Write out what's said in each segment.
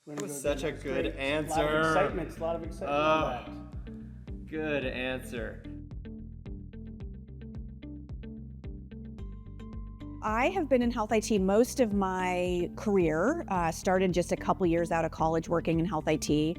That was such a good answer. A lot of excitement on that. Good answer. I have been in health IT most of my career, started just a couple years out of college working in health IT.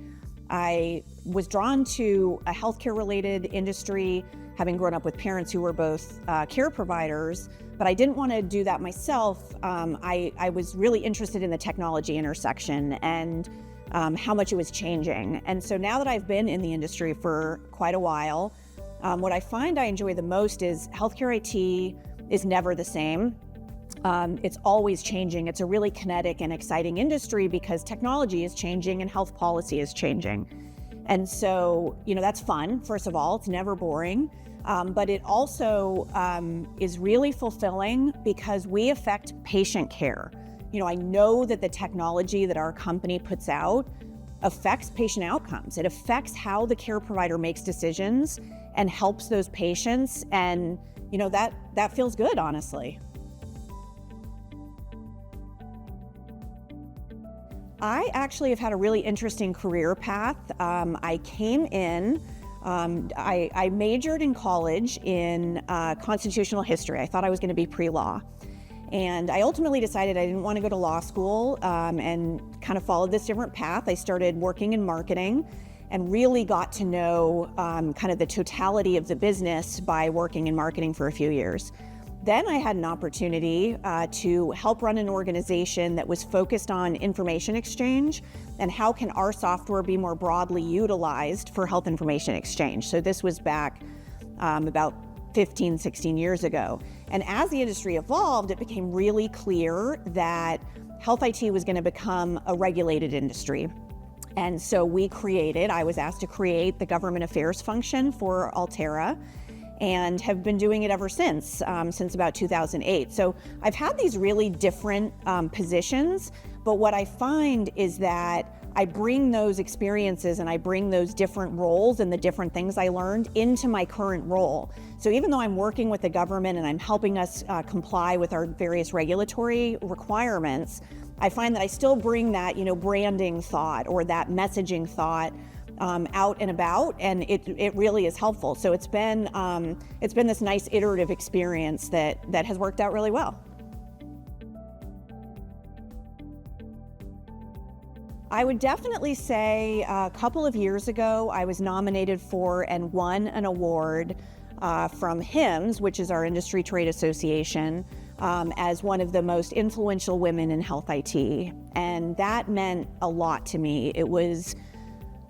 I was drawn to a healthcare-related industry, having grown up with parents who were both care providers, but I didn't want to do that myself. I was really interested in the technology intersection and how much it was changing. And so now that I've been in the industry for quite a while, what I find I enjoy the most is healthcare IT is never the same. It's always changing. It's a really kinetic and exciting industry because technology is changing and health policy is changing. And so, that's fun, first of all. It's never boring. But it also is really fulfilling because we affect patient care. I know that the technology that our company puts out affects patient outcomes. It affects how the care provider makes decisions and helps those patients. And, that feels good, honestly. I actually have had a really interesting career path. I came in, I majored in college in constitutional history. I thought I was going to be pre-law. And I ultimately decided I didn't want to go to law school and kind of followed this different path. I started working in marketing and really got to know kind of the totality of the business by working in marketing for a few years. Then I had an opportunity to help run an organization that was focused on information exchange and how can our software be more broadly utilized for health information exchange. So this was back about 15, 16 years ago. And as the industry evolved, it became really clear that health IT was going to become a regulated industry. And so I was asked to create the government affairs function for Altera, and have been doing it ever since about 2008. So I've had these really different positions, but what I find is that I bring those experiences and I bring those different roles and the different things I learned into my current role. So even though I'm working with the government and I'm helping us comply with our various regulatory requirements, I find that I still bring that, branding thought or that messaging thought out and about, and it really is helpful. So it's been this nice iterative experience that has worked out really well. I would definitely say a couple of years ago, I was nominated for and won an award from HIMSS, which is our industry trade association, as one of the most influential women in health IT. And that meant a lot to me. It was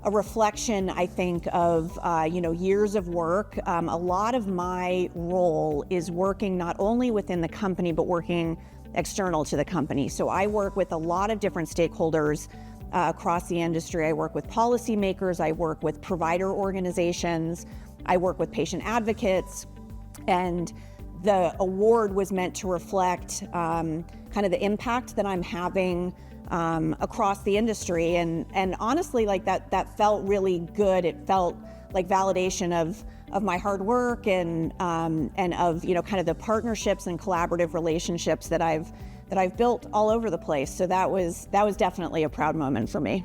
a reflection, I think, of years of work. A lot of my role is working not only within the company, but working external to the company. So I work with a lot of different stakeholders across the industry. I work with policymakers, I work with provider organizations, I work with patient advocates, and the award was meant to reflect kind of the impact that I'm having across the industry, and honestly, like that felt really good. It felt like validation of my hard work and of kind of the partnerships and collaborative relationships that I've built all over the place. So that was definitely a proud moment for me.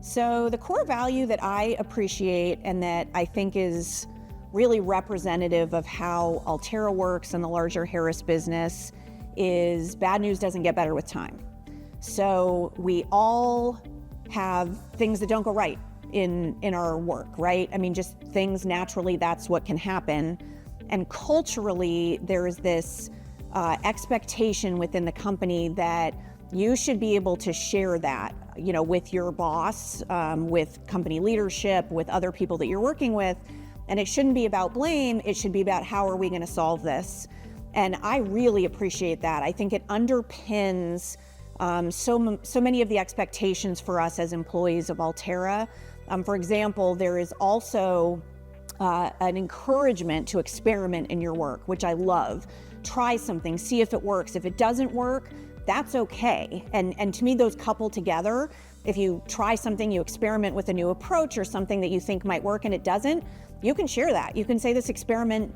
So the core value that I appreciate and that I think is really representative of how Altera works and the larger Harris business is bad news doesn't get better with time. So we all have things that don't go right in our work, right? I mean, just things naturally, that's what can happen. And culturally, there is this expectation within the company that you should be able to share that, with your boss, with company leadership, with other people that you're working with. And it shouldn't be about blame, it should be about how are we going to solve this. And I really appreciate that. I think it underpins so many of the expectations for us as employees of Altera. For example, there is also an encouragement to experiment in your work, which I love. Try something, see if it works. If it doesn't work, that's okay. And to me, those couple together. If you try something, you experiment with a new approach or something that you think might work and it doesn't, you can share that. You can say this experiment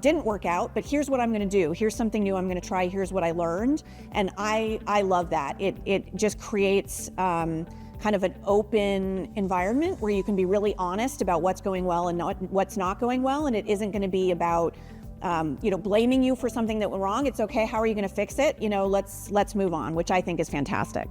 didn't work out, but here's what I'm going to do. Here's something new I'm going to try. Here's what I learned. And I love that. It just creates kind of an open environment where you can be really honest about what's going well and what's not going well. And it isn't going to be about blaming you for something that went wrong. It's okay. How are you going to fix it? Let's move on, which I think is fantastic.